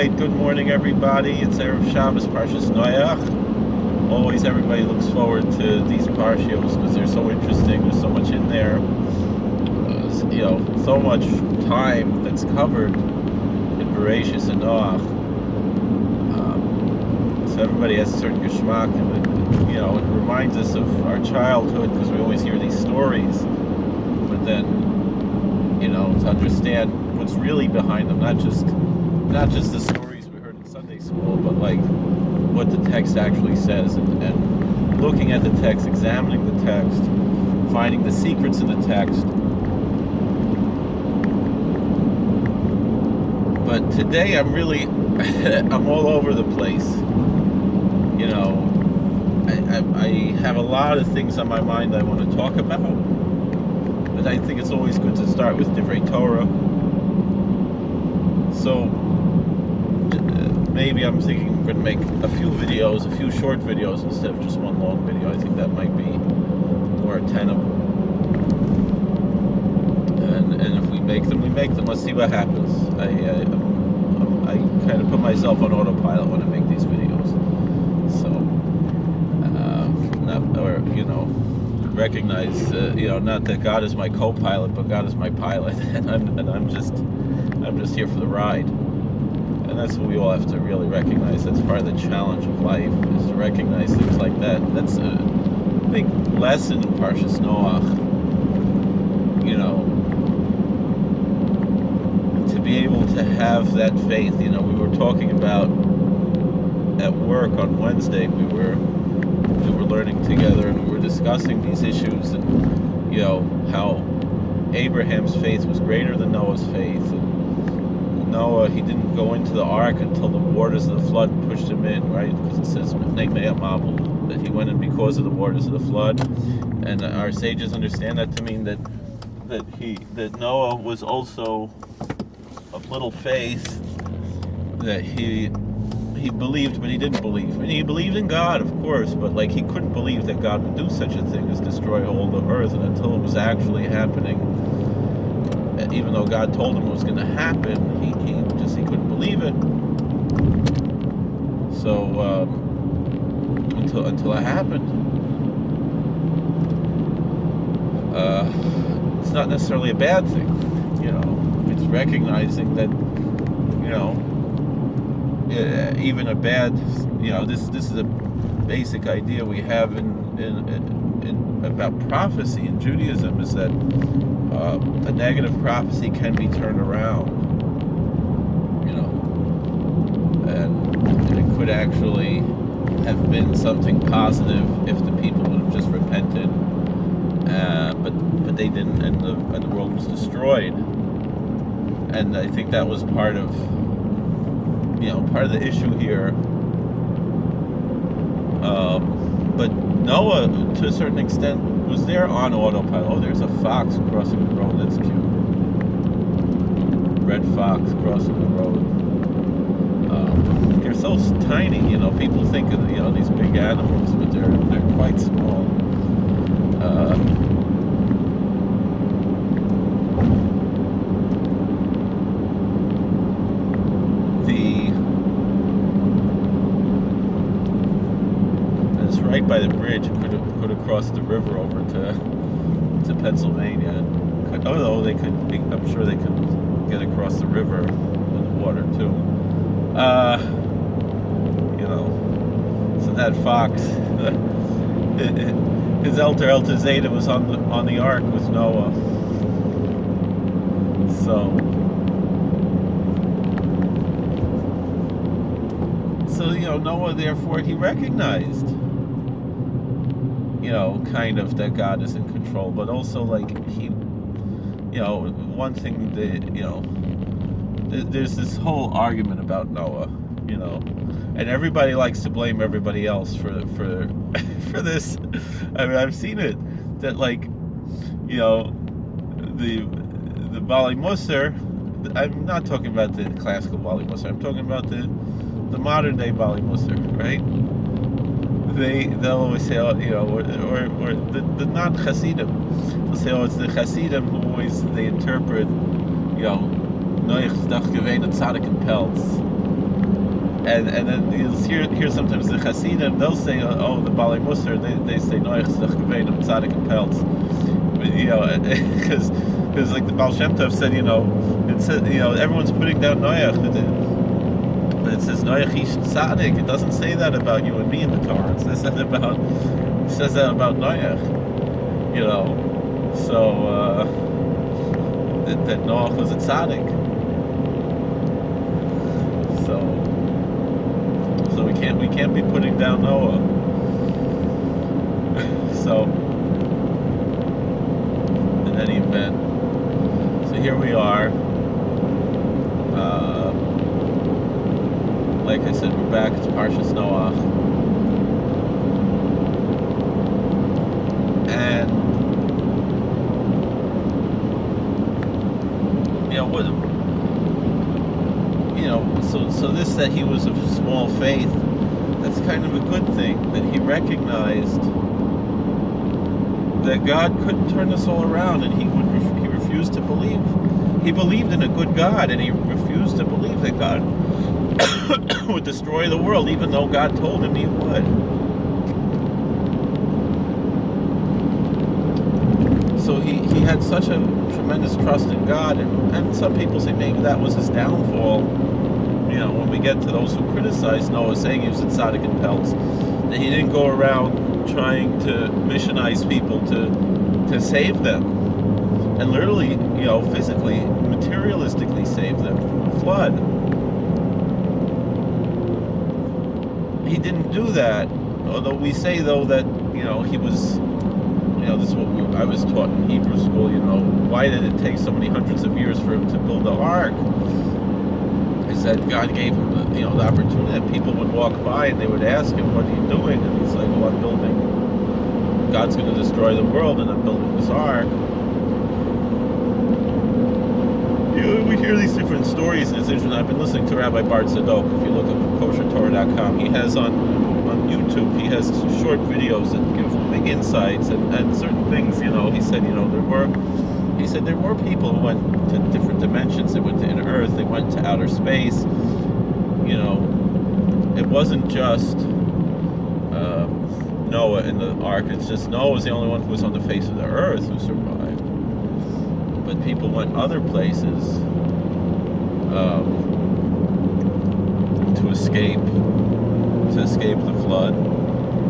Alright, good morning everybody. It's Erev Shabbos, Parshas Noah. Always everybody looks forward to these Parshios because they're so interesting. There's so much in there. So much time that's covered in Bereshis and Noah. So everybody has a certain geschmack, and it reminds us of our childhood because we always hear these stories. But then, to understand what's really behind them, not just the stories we heard in Sunday school, but like what the text actually says, and looking at the text, examining the text, finding the secrets in the text. But today I'm all over the place. I have a lot of things on my mind I want to talk about, but I think it's always good to start with Divrei Torah. So maybe I'm thinking I'm going to make a few short videos instead of just one long video. I think that might be more attainable. And if we make them, we make them. Let's see what happens. I kind of put myself on autopilot when I make these videos. So, recognize, not that God is my co-pilot, but God is my pilot, and I'm just here for the ride. And that's what we all have to really recognize. That's part of the challenge of life, is to recognize things like that. That's a big lesson in Parshas Noah. To be able to have that faith. We were talking about at work on Wednesday. We were learning together, and we were discussing these issues, and how Abraham's faith was greater than Noah's faith. And Noah, he didn't go into the ark until the waters of the flood pushed him in, right? Because it says that he went in because of the waters of the flood. And our sages understand that to mean that Noah was also of little faith, that he believed, but he didn't believe. And he believed in God, of course, but he couldn't believe that God would do such a thing as destroy all the earth. And until it was actually happening, even though God told him it was going to happen, he couldn't believe it. So until it happened, it's not necessarily a bad thing. It's recognizing that even a bad, this is a basic idea we have in about prophecy in Judaism, is that a negative prophecy can be turned around, and it could actually have been something positive if the people would have just repented, but they didn't, and the world was destroyed. And I think that was part of the issue here. But Noah, to a certain extent, was there on autopilot. Oh, there's a fox crossing the road. That's cute. Red fox crossing the road. They're so tiny. People think of these big animals, but they're quite small. Right by the bridge, could have crossed the river over to Pennsylvania. Although they could, I'm sure they could get across the river in the water too. So that fox, his elder Zeta was on the ark with Noah. So Noah, therefore, he recognized, kind of that God is in control, but also one thing that, there's this whole argument about Noah, and everybody likes to blame everybody else for this. I mean, I've seen it, that the Bali Musar, I'm not talking about the classical Bali Musar, I'm talking about the modern day Bali Musar, right? They'll always say, or the non-Hasidim, they'll say, it's the Hasidim who they interpret, Noach dach gewähnt tzaddik in Pelz. And then you'll hear sometimes the Hasidim, they'll say, oh, the Balei Musar, they say Noach Zdach Gevein Tzadik and Peltz, because like the Baal Shem Tov said, it said, everyone's putting down Noach, but it says Noach Ish Tzadik. It doesn't say that about you and me in the Torah. It says that about Noach, so that Noach was a Tzadik. So we can't be putting down Noah. So in any event, so here we are. Like I said, we're back to Parshas Noah, and so this, that he was of small faith, that's kind of a good thing, that he recognized that God couldn't turn this all around, and he refused to believe. He believed in a good God, and he refused to believe that God would destroy the world, even though God told him he would. So he had such a tremendous trust in God, and some people say maybe that was his downfall. When we get to those who criticize Noah, saying he was a tzaddik and pelts, that he didn't go around trying to missionize people to save them, and literally, physically, materialistically save them from the flood. He didn't do that, although we say, though, that, he was, this is what I was taught in Hebrew school, why did it take so many hundreds of years for him to build the ark? Is that God gave him the opportunity, that people would walk by and they would ask him, what are you doing? And he's like, well, I'm building, God's going to destroy the world and I'm building this ark. We hear these different stories, and it's interesting. I've been listening to Rabbi Bart Zadok. If you look up koshertorah.com, he has on YouTube, he has short videos that give big insights and certain things. He said, there were people who went to different dimensions. They went to inner Earth. They went to outer space. It wasn't just Noah in the ark. It's just Noah was the only one who was on the face of the earth who survived. But people went other places to escape the flood.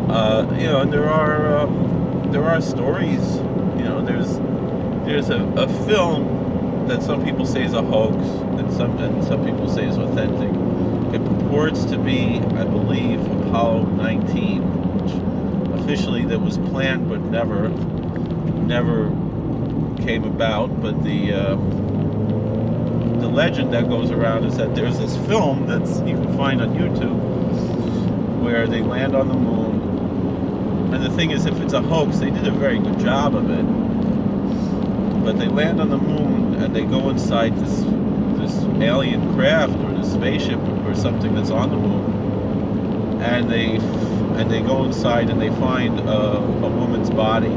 And there are stories. There's a film that some people say is a hoax, and some people say is authentic. It purports to be, I believe, Apollo 19, which officially that was planned but never came about. But the legend that goes around is that there's this film that's you can find on YouTube where they land on the moon. And the thing is, if it's a hoax, they did a very good job of it. But they land on the moon and they go inside this alien craft or this spaceship or something that's on the moon, and they go inside and they find a woman's body.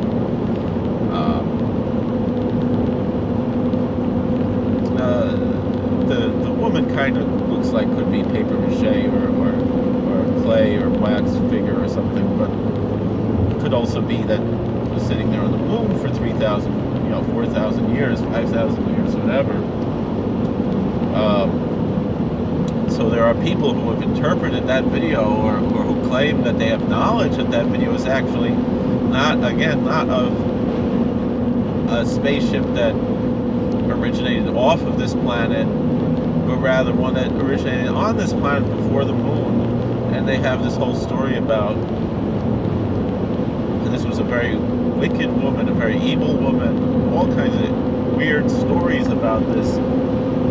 The woman kind of looks like could be paper mache or clay or wax figure or something, but it could also be that it was sitting there on the moon for 3,000, 4,000 years, 5,000 years, whatever. So there are people who have interpreted that video or who claim that they have knowledge that that video is actually not of a spaceship that originated off of this planet, but rather one that originated on this planet before the moon. And they have this whole story about, and this was a very wicked woman, a very evil woman, all kinds of weird stories about this.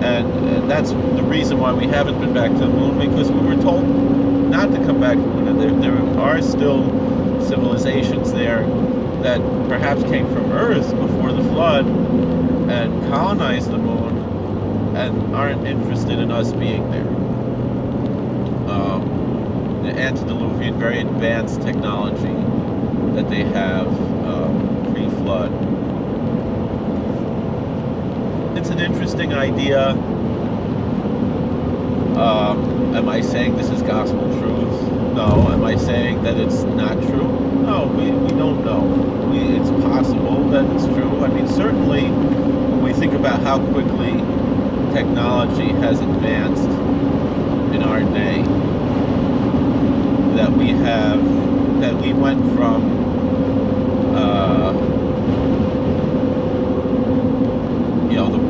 And that's the reason why we haven't been back to the moon, because we were told not to come back to the moon. There are still civilizations there that perhaps came from Earth before the flood and colonized the moon and aren't interested in us being there. The antediluvian, very advanced technology that they have pre-flood. It's an interesting idea. Am I saying this is gospel truth? No. Am I saying that it's not true? No, we don't know. It's possible that it's true. I mean, certainly when we think about how quickly technology has advanced in our day, that we went from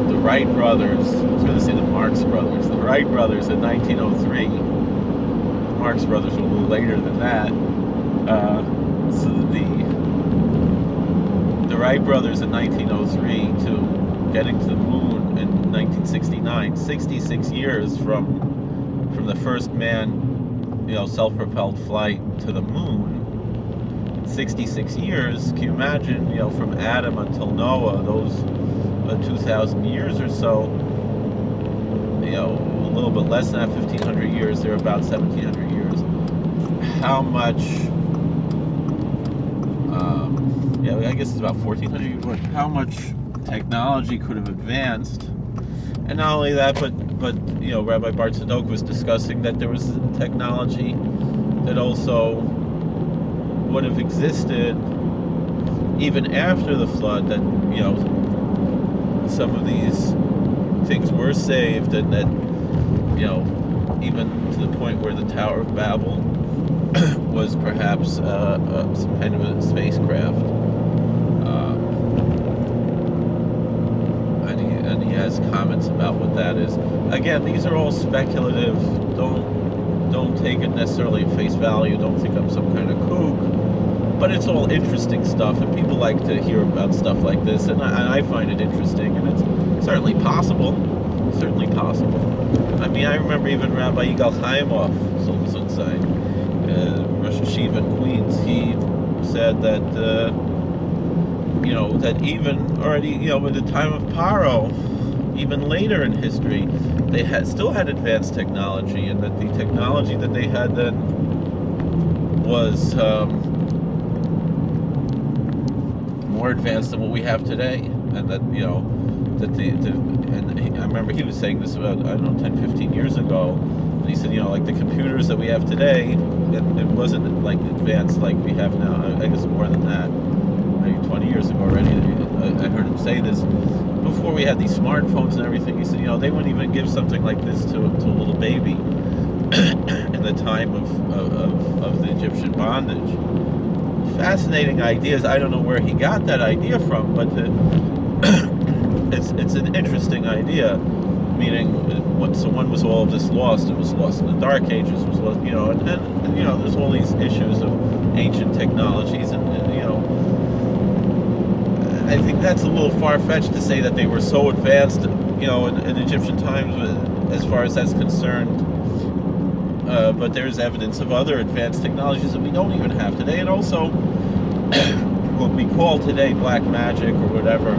the Wright brothers. I was going to say the Marx brothers. The Wright brothers in 1903. The Marx brothers were a little later than that. So the Wright brothers in 1903 to getting to the moon in 1969. 66 years from the first man, self-propelled flight to the moon. 66 years. Can you imagine? From Adam until Noah, those 2,000 years or so. A little bit less than that, 1,500 years. They're about 1,700 years. How much? I guess it's about 1,400 years. How much technology could have advanced? And not only that, but Rabbi Bart Sadok was discussing that there was technology that also would have existed even after the flood. That some of these things were saved, and that even to the point where the Tower of Babel was perhaps some kind of a spacecraft. And he has comments about what that is. Again, these are all speculative. Don't take it necessarily at face value. Don't think I'm some kind of kook. But it's all interesting stuff, and people like to hear about stuff like this, and I find it interesting, and it's certainly possible. Certainly possible. I mean, I remember even Rabbi Yigal Chaimov, Rosh Hashiva in Queens, he said that that even already, at the time of Paro, even later in history, they still had advanced technology, and that the technology that they had then was more advanced than what we have today, and that and I remember he was saying this about 10, 15 years ago. And he said, like the computers that we have today, it wasn't like advanced like we have now. I guess more than that. Maybe 20 years ago already. I heard him say this. Before we had these smartphones and everything, he said, they wouldn't even give something like this to a little baby in the time of the Egyptian bondage. Fascinating ideas. I don't know where he got that idea from, but it's an interesting idea. Meaning, so when was all of this lost? It was lost in the Dark Ages. It was lost, and there's all these issues of ancient technologies, and I think that's a little far-fetched to say that they were so advanced, in Egyptian times, as far as that's concerned. But there's evidence of other advanced technologies that we don't even have today, and also what we call today black magic or whatever,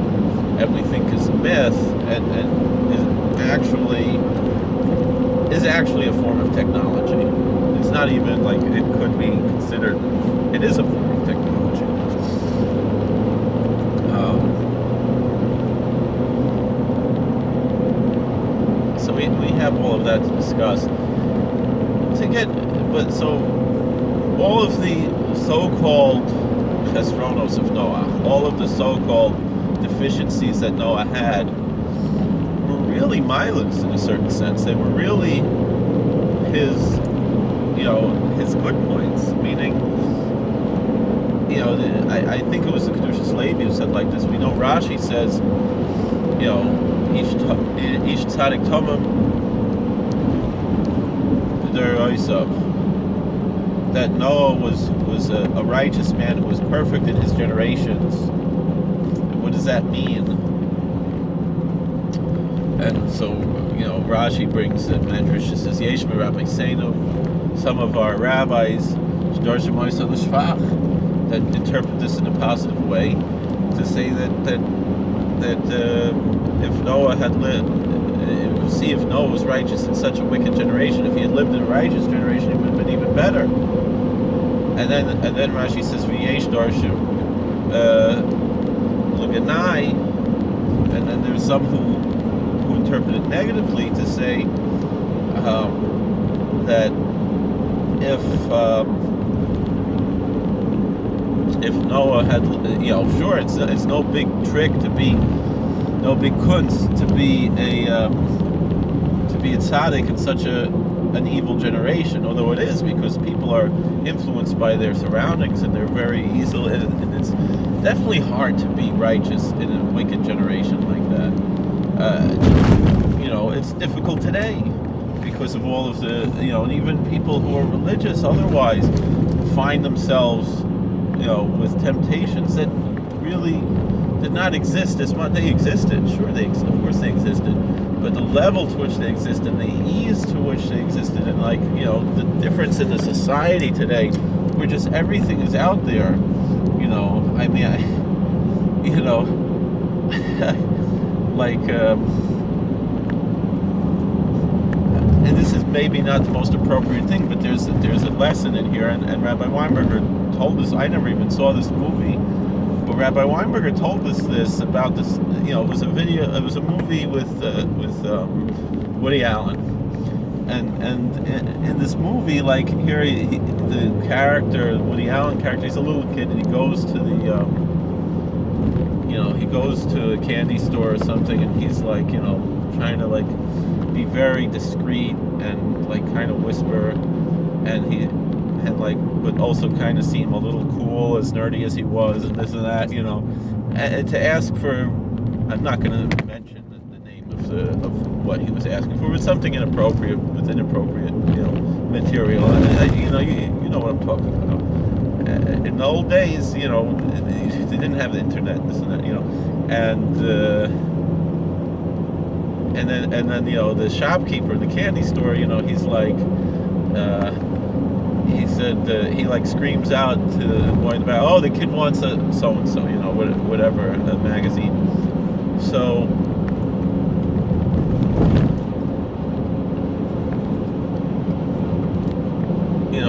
and we think is myth, and is actually a form of technology. It's not even like it could be considered. It is a form of technology. So we have all of that to discuss. All of the so-called chesronos of Noah, all of the so-called deficiencies that Noah had, were really milas in a certain sense. They were really his good points. Meaning, I think it was the Kedushas Levi who said like this. We know Rashi says, each tzaddik tomim that Noah was a righteous man who was perfect in his generations. And what does that mean? And so, Rashi brings the Medrash. It says, Yesh Rabbi Seinu, some of our rabbis, that interpret this in a positive way, to say that if Noah had lived, see if Noah was righteous in such a wicked generation. If he had lived in a righteous generation, he would have been even better. And then Rashi says, V'yesh darshim l'ganai, and then there's some who interpret it negatively to say, that if Noah had, sure, it's no big trick to be, no big kunst to be a tzaddik in such an evil generation, although it is, because people are influenced by their surroundings and they're very easily, and it's definitely hard to be righteous in a wicked generation like that. It's difficult today because of all of the, and even people who are religious otherwise find themselves, with temptations that really did not exist as much. They existed, sure, of course they existed, but the level to which they existed, the ease to which they existed, and the difference in the society today, where just everything is out there. And this is maybe not the most appropriate thing, but there's a lesson in here, and Rabbi Weinberger told us. I never even saw this movie, but Rabbi Weinberger told us this about this. It was a movie with Woody Allen, and in this movie, like here, the Woody Allen character, he's a little kid, and he goes to he goes to a candy store or something, and he's like, trying to like be very discreet and like kind of whisper, and but also kind of seem a little cool, as nerdy as he was, and this and that, and to ask for, I'm not going to mention the name of what he was asking for, but something inappropriate with inappropriate, material. And you know what I'm talking about. In the old days, they didn't have the internet, this and that, and then the shopkeeper in the candy store, he's like, he said, he like screams out to the boy in the back, oh, the kid wants a so-and-so, whatever, a magazine. So,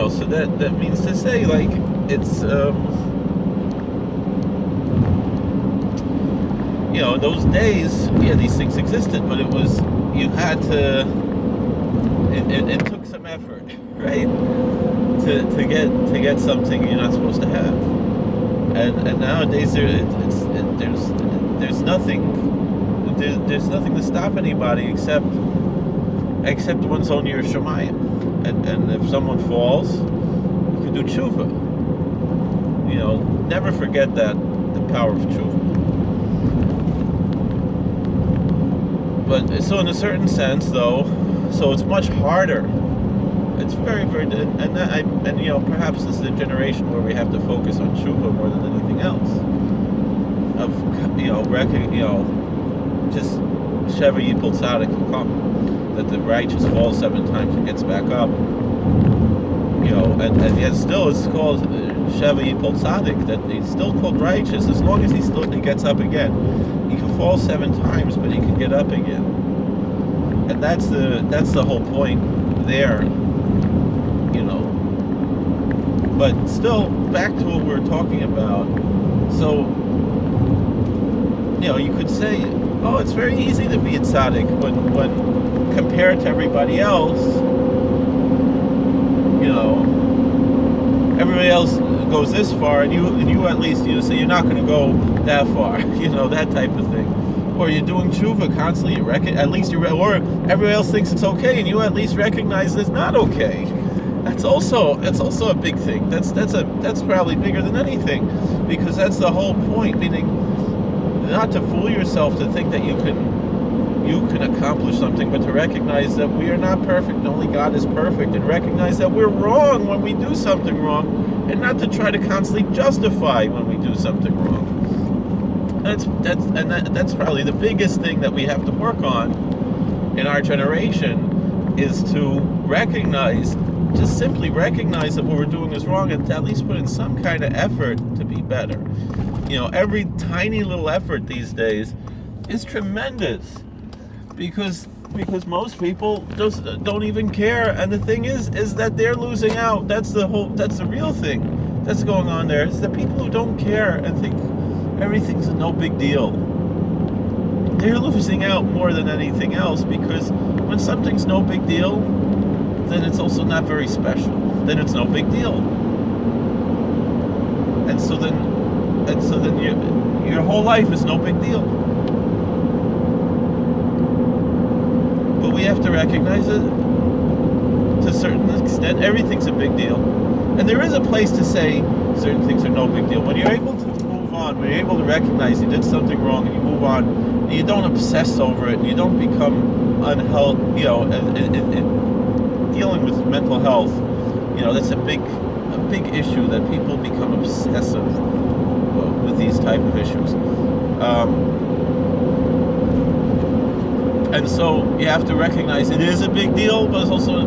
so that means to say, like, it's, in those days, these things existed, but it was, you had to, it took some effort, right, to get something you're not supposed to have, and nowadays there's nothing to stop anybody except one's own Yirah Shamayim, and if someone falls, you can do tshuva. Never forget that, the power of tshuva. But so in a certain sense, though, so it's much harder. It's very, very, and perhaps this is a generation where we have to focus on tshuva more than anything else. Just Sheva Yipol Tzaddik will come, that the righteous falls 7 times and gets back up. And yet still it's called Sheva Yipol Tzaddik, that he's still called righteous as long as he gets up again. He can fall 7 times, but he can get up again. And that's the whole point there, But still, back to what we were talking about. So, you could say, oh, it's very easy to be a tzaddik when compared to everybody else, everybody else goes this far, and you at least, say you're not going to go that far, that type of thing. Or you're doing tshuva constantly, or everybody else thinks it's okay, and you at least recognize it's not okay. That's also a big thing. That's probably bigger than anything, because that's the whole point. Meaning, not to fool yourself to think that you can accomplish something, but to recognize that we are not perfect. Only God is perfect, and recognize that we're wrong when we do something wrong, and not to try to constantly justify when we do something wrong. That's probably the biggest thing that we have to work on in our generation, is to just simply recognize that what we're doing is wrong, and to at least put in some kind of effort to be better. Every tiny little effort these days is tremendous, because most people just don't even care, and the thing is that they're losing out. That's the real thing that's going on there. It's the people who don't care and think everything's no big deal. They're losing out more than anything else, because when something's no big deal, then it's also not very special. Then it's no big deal. And so then your whole life is no big deal. But we have to recognize that to a certain extent, everything's a big deal. And there is a place to say certain things are no big deal. When you're able to move on, when you're able to recognize you did something wrong and you move on, and you don't obsess over it, and you don't become unhealthy, dealing with mental health, that's a big issue, that people become obsessive with these type of issues. And so you have to recognize it is a big deal, but it's also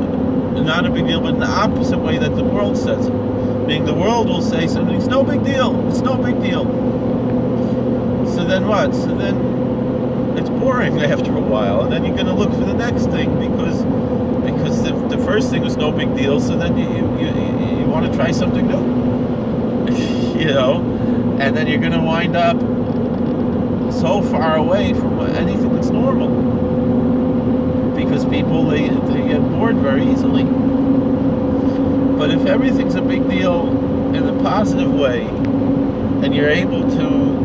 not a big deal, but in the opposite way that the world says it. Meaning the world will say something's no big deal, it's no big deal. So then what? So then it's boring after a while, and then you're going to look for the next thing because the first thing was no big deal, so then you want to try something new. And then you're going to wind up so far away from anything that's normal. Because people, they get bored very easily. But if everything's a big deal in a positive way, and you're able to,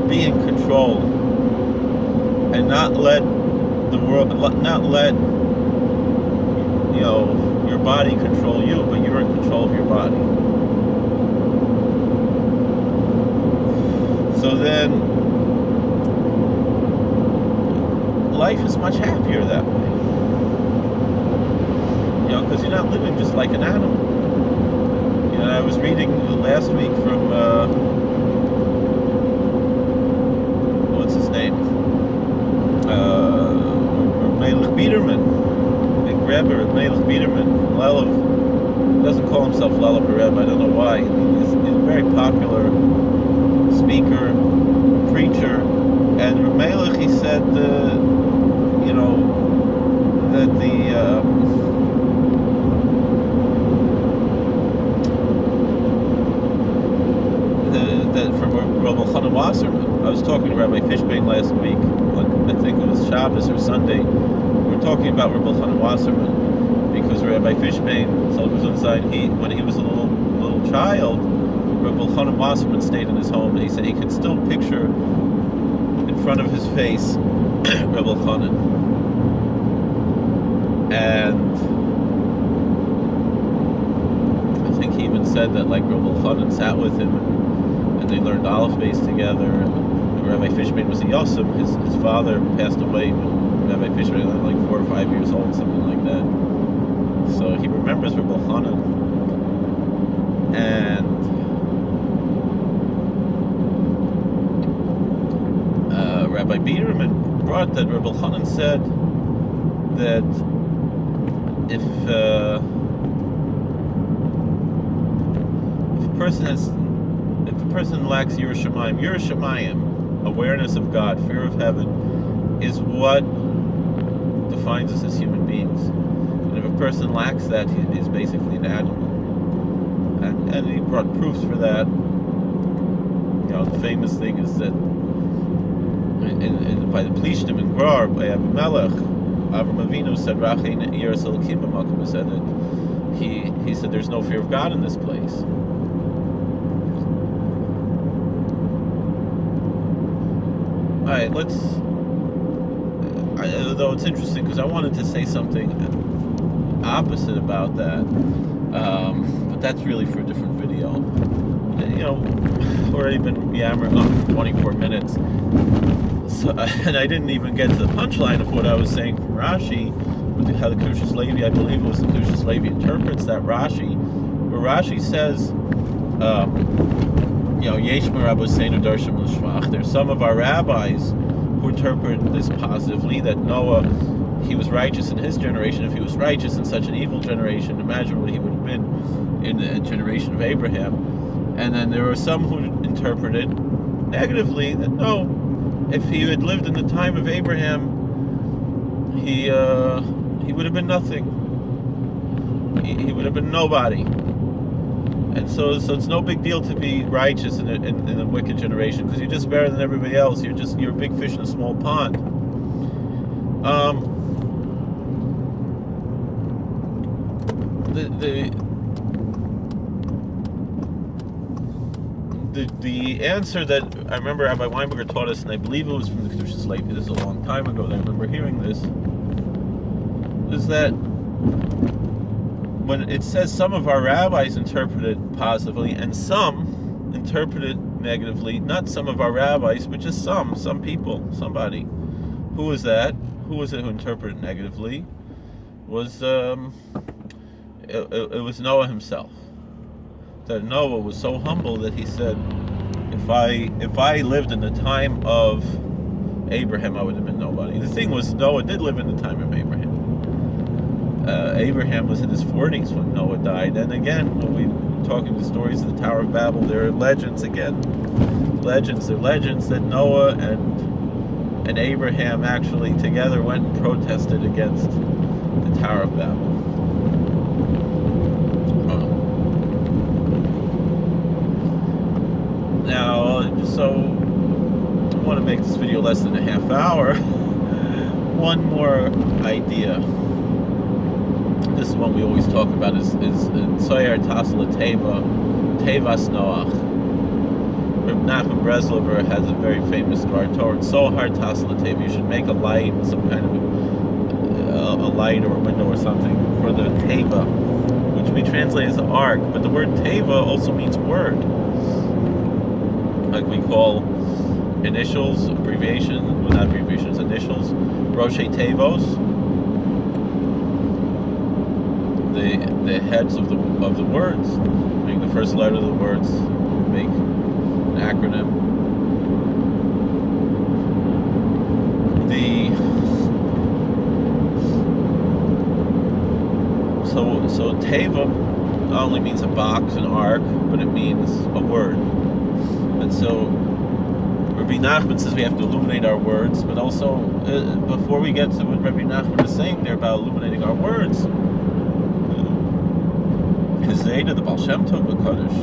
be in control, and not let the world, not let, your body control you, but you're in control of your body. So then, life is much happier that way. Because you're not living just like an animal. I was reading last week from, what's his name? Melech Biederman, big Rebbe, Melech Biederman from Lelev. He doesn't call himself Lelev Rebbe, I don't know why. He's a very popular speaker, preacher, and Melech, he said, that that from Rabbi Chanan Wasserman. I was talking to Rabbi Fishbane last week, I think it was Shabbos or Sunday. We were talking about Rabbi Chanan Wasserman because Rabbi Fishbane, when he was a little child, Rabbi Chanan Wasserman stayed in his home, and he said he could still picture in front of his face Rabbi Chanan. And I think he even said that Rabbi Chanan sat with him and they learned Aleph Beis together. And Rabbi Fishbane was a Yosem. His father passed away when Rabbi Fishbane was 4 or 5 years old, something like that. So he remembers Rabbi Chanan. And Rabbi Biederman brought that Rabbi Chanan said that if a person lacks Yerushalayim, awareness of God, fear of heaven, is what defines us as human beings. And if a person lacks that, he is basically an animal. And he brought proofs for that. The famous thing is that by the Plishtim in Grar, by Abimelech, Avram Avinu said, said that he said there's no fear of God in this place. Alright, though it's interesting because I wanted to say something opposite about that, but that's really for a different video. Already been yammering on for 24 minutes. So, and I didn't even get to the punchline of what I was saying from Rashi, with how the Kedushas Levi, I believe it was the Kedushas Levi, interprets that Rashi, where Rashi says, there's some of our rabbis who interpret this positively, that Noah, he was righteous in his generation. If he was righteous in such an evil generation, imagine what he would have been in the generation of Abraham. And then there were some who interpreted negatively that no, if he had lived in the time of Abraham, he would have been nothing. He would have been nobody. And so it's no big deal to be righteous in a wicked generation, because you're just better than everybody else. You're a big fish in a small pond. The answer that I remember Rabbi Weinberger taught us, and I believe it was from the Kedushas Levi, this is a long time ago that I remember hearing this, is that when it says some of our rabbis interpret it positively and some interpret it negatively, not some of our rabbis, but just some people, somebody. Who was that? Who was it who interpreted it negatively? It was Noah himself. That Noah was so humble that he said, if I lived in the time of Abraham, I would have been nobody. The thing was, Noah did live in the time of Abraham. Abraham was in his 40s when Noah died. And again, when we were talking the stories of the Tower of Babel, there are legends again. Legends. They're legends that Noah and Abraham actually together went and protested against the Tower of Babel. Now, so I want to make this video less than a half hour. One more idea. This is one we always talk about is Tzoyar Tasla Teva, Tevas Noah. Reb Nachman Breslover has a very famous Dvar Torah. Tzohar Tasla Teva. You should make a light, some kind of a light or a window or something for the Teva, which we translate as ark. But the word Teva also means word. Like we call initials, abbreviations, well, not abbreviations, initials, Roshei Tevos, the heads of the words, make the first letter of the words, make an acronym. So Teva not only means a box, an ark, but it means a word. And so Rabbi Nachman says we have to illuminate our words, but also before we get to what Rabbi Nachman is saying there about illuminating our words, his Zayda, the Baal Shem Tov HaKadosh,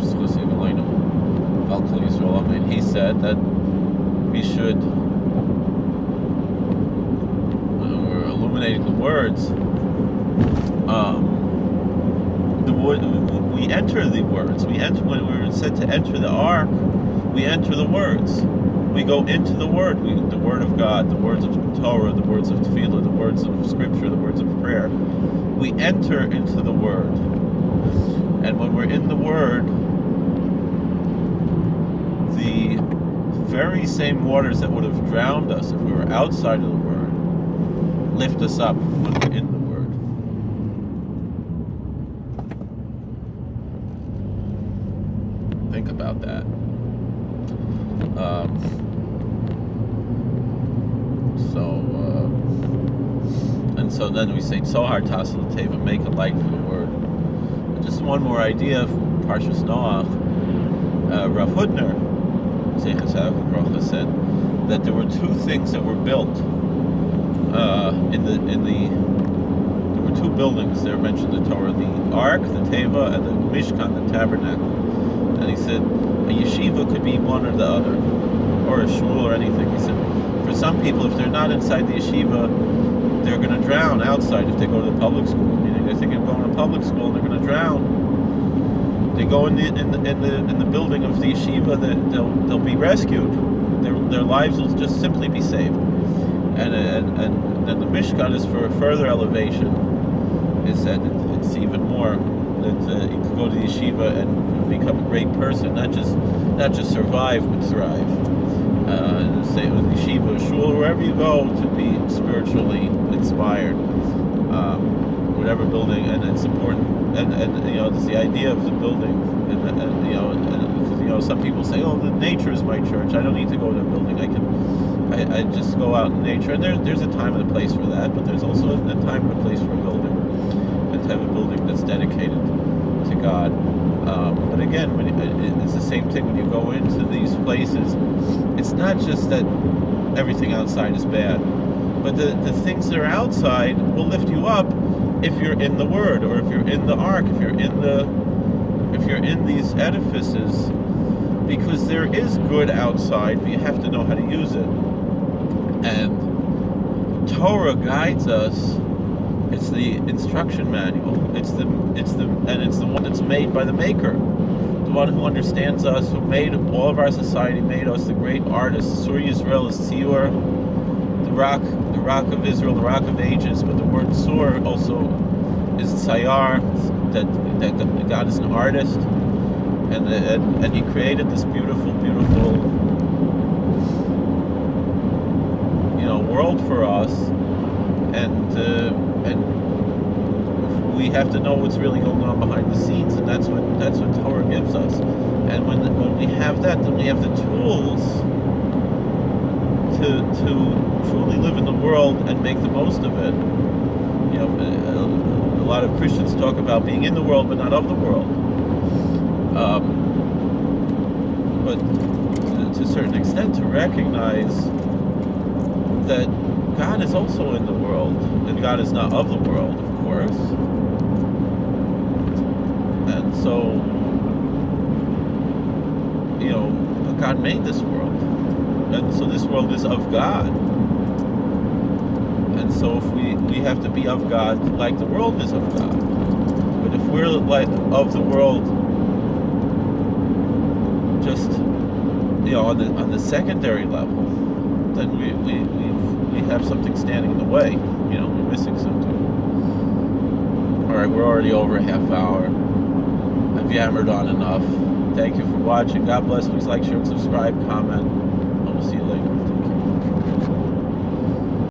he said that we should, when we're illuminating the words, we enter the words. We enter when we're said to enter the ark. We enter the words. We go into the word. The word of God, the words of Torah, the words of Tefillah, the words of Scripture, the words of prayer. We enter into the word. And when we're in the word, the very same waters that would have drowned us if we were outside of the word lift us up when we're in the word. Think about that. So then we say Tzohar Tasla Teva, make a light for the word. Just one more idea from Parshas Noah. Rav Hutner said that there were two things that were built there were two buildings that are mentioned in the Torah: the Ark, the Teva, and the Mishkan, the tabernacle. And he said a yeshiva could be one or the other, or a shul or anything. He said for some people, if they're not inside the yeshiva, they're going to drown outside if they go to the public school. Meaning they're thinking of going to public school and they're going to drown. They go in the building of the yeshiva, they'll be rescued. Their lives will just simply be saved. And then the Mishkan is for a further elevation. Is that it's even more that you can go to the yeshiva and become a great person, not just survive but thrive. Say with yeshiva, shul, wherever you go, to be spiritually inspired. Whatever building, and it's important, and it's the idea of the building, because some people say, oh, the nature is my church. I don't need to go to a building. I just go out in nature, and there's a time and a place for that, but there's also a time and a place for a building, and to have a building that's dedicated to God. But again, it's the same thing when you go into these places. It's not just that everything outside is bad, but the things that are outside will lift you up if you're in the Word, or if you're in the Ark, if you're in these edifices, because there is good outside, but you have to know how to use it. And Torah guides us. It's the instruction manual. It's the one that's made by the Maker, the one who understands us, who made all of our society, made us the great artists. Sur Yisrael is Tzior, the rock of Israel, the rock of ages. But the word Sur also is Tzayar, that God is an artist, and He created this beautiful, world for us, and we have to know what's really going on behind the scenes, and that's what Torah gives us. And when we have that, then we have the tools to truly live in the world and make the most of it. A lot of Christians talk about being in the world but not of the world. But to a certain extent, to recognize that God is also in the world, and God is not of the world, of course. And so, God made this world, and so this world is of God. And so if we have to be of God like the world is of God. But if we're like of the world just on the secondary level, then we have something standing in the way. We're missing something. Alright, we're already over a half hour. I've yammered on enough. Thank you for watching. God bless. Please like, share, and subscribe, comment. And we'll see you later. Take care.